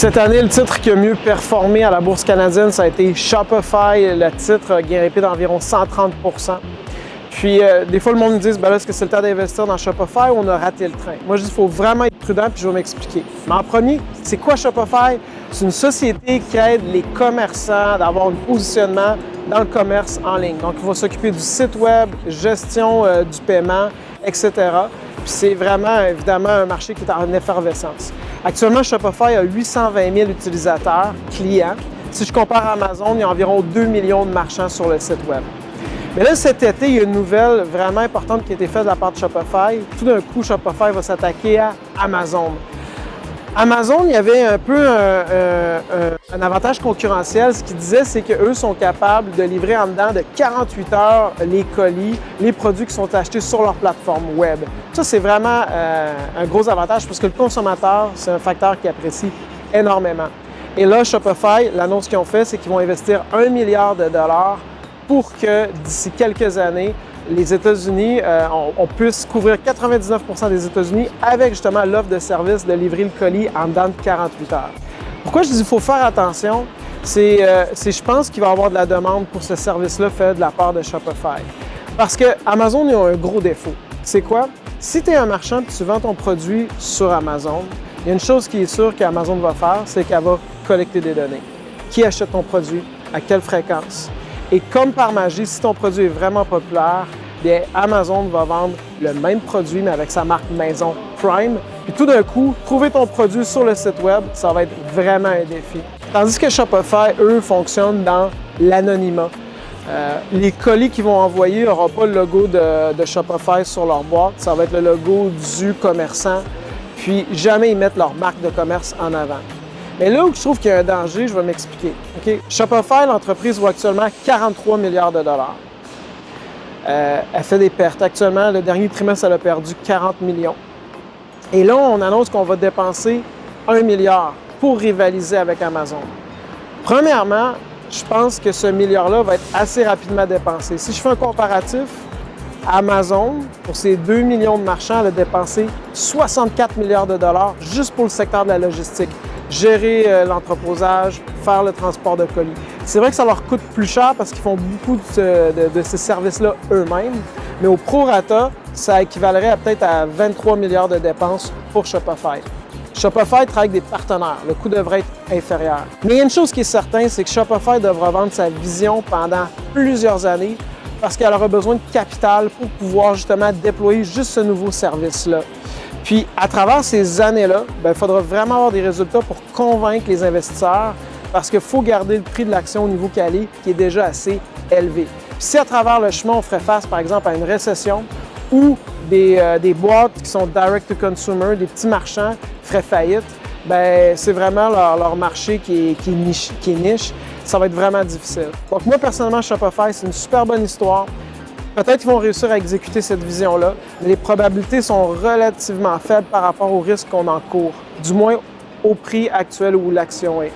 Cette année, le titre qui a mieux performé à la bourse canadienne, ça a été Shopify. Le titre a grimpé d'environ 130 %. Puis, des fois, le monde me dit ben là, est-ce que c'est le temps d'investir dans Shopify ou on a raté le train? Moi, je dis qu'il faut vraiment être prudent, puis je vais m'expliquer. Mais en premier, c'est quoi Shopify? C'est une société qui aide les commerçants d'avoir un positionnement dans le commerce en ligne. Donc, il va s'occuper du site web, gestion du paiement, etc. Puis, c'est vraiment, évidemment, un marché qui est en effervescence. Actuellement, Shopify a 820 000 utilisateurs, clients. Si je compare à Amazon, il y a environ 2 millions de marchands sur le site web. Mais là, cet été, il y a une nouvelle vraiment importante qui a été faite de la part de Shopify. Tout d'un coup, Shopify va s'attaquer à Amazon. Amazon, il y avait un peu un avantage concurrentiel. Ce qu'ils disaient, c'est qu'eux sont capables de livrer en dedans de 48 heures les colis, les produits qui sont achetés sur leur plateforme web. Ça, c'est vraiment un gros avantage parce que le consommateur, c'est un facteur qui apprécie énormément. Et là, Shopify, l'annonce qu'ils ont fait, c'est qu'ils vont investir 1 milliard de dollars pour que d'ici quelques années, les États-Unis, on puisse couvrir 99 % des États-Unis avec justement l'offre de service de livrer le colis en dedans de 48 heures. Pourquoi je dis qu'il faut faire attention? C'est je pense qu'il va y avoir de la demande pour ce service-là fait de la part de Shopify. Parce que Amazon, ils ont un gros défaut. C'est quoi? Si tu es un marchand et tu vends ton produit sur Amazon, il y a une chose qui est sûre qu'Amazon va faire, c'est qu'elle va collecter des données. Qui achète ton produit? À quelle fréquence? Et comme par magie, si ton produit est vraiment populaire, bien Amazon va vendre le même produit, mais avec sa marque maison Prime. Puis tout d'un coup, trouver ton produit sur le site web, ça va être vraiment un défi. Tandis que Shopify, eux, fonctionnent dans l'anonymat. Les colis qu'ils vont envoyer n'auront pas le logo de Shopify sur leur boîte. Ça va être le logo du commerçant. Puis jamais ils mettent leur marque de commerce en avant. Mais là où je trouve qu'il y a un danger, je vais m'expliquer. Okay? Shopify, l'entreprise, vaut actuellement 43 milliards de dollars. Elle fait des pertes. Actuellement, le dernier trimestre, elle a perdu 40 millions. Et là, on annonce qu'on va dépenser 1 milliard pour rivaliser avec Amazon. Premièrement, je pense que ce milliard-là va être assez rapidement dépensé. Si je fais un comparatif, Amazon, pour ses 2 millions de marchands, elle a dépensé 64 milliards de dollars juste pour le secteur de la logistique. Gérer l'entreposage, faire le transport de colis. C'est vrai que ça leur coûte plus cher parce qu'ils font beaucoup de ces services-là eux-mêmes, mais au prorata, ça équivalerait à peut-être à 23 milliards de dépenses pour Shopify. Shopify travaille avec des partenaires. Le coût devrait être inférieur. Mais il y a une chose qui est certaine, c'est que Shopify devra vendre sa vision pendant plusieurs années parce qu'elle aura besoin de capital pour pouvoir justement déployer juste ce nouveau service-là. Puis, à travers ces années-là, il faudra vraiment avoir des résultats pour convaincre les investisseurs parce qu'il faut garder le prix de l'action au niveau qu'elle est, qui est déjà assez élevé. Puis, si à travers le chemin, on ferait face, par exemple, à une récession ou des boîtes qui sont direct-to-consumer, des petits marchands feraient faillite, c'est vraiment leur marché qui est niche. Ça va être vraiment difficile. Donc, moi, personnellement, Shopify, c'est une super bonne histoire. Peut-être qu'ils vont réussir à exécuter cette vision-là, mais les probabilités sont relativement faibles par rapport au risque qu'on encourt, du moins au prix actuel où l'action est.